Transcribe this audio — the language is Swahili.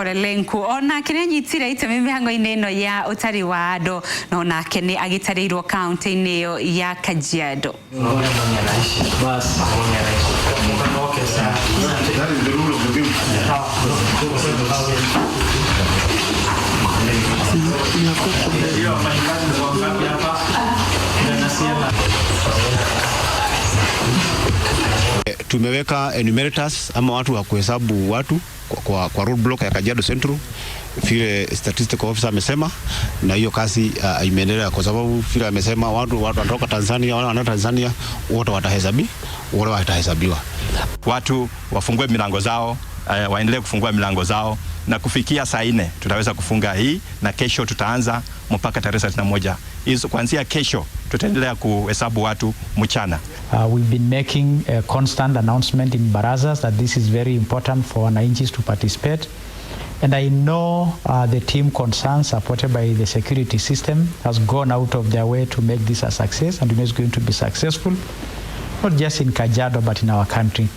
Lenku ona kene nyitire itemi mihango-ini ino ya utari wa andu no nake ni agitarirwo kaunti-ini iyo ya Kajiado. Tumeweka enumerators ama watu wa kuhesabu watu kwa roadblock ya Kajiado Central vile statistical officer amesema, na hiyo kazi imeendelea kwa sababu vile amesema watu wanatoka Tanzania, wale wanatoka Tanzania wote watahesabiwa. Watu wafungue milango zao, waendelee kufungua milango zao, na kufikia saa 4 tutaweza kufunga hii, na kesho tutaanza mpaka tarehe 31. Hizo kuanzia kesho tutaendelea kuhesabu watu mchana. We've been making a constant announcement in barazas that this is very important for wananchi to participate. And I know the team concerned, supported by the security system, has gone out of their way to make this a success, and it is going to be successful, not just in Kajiado, but in our country.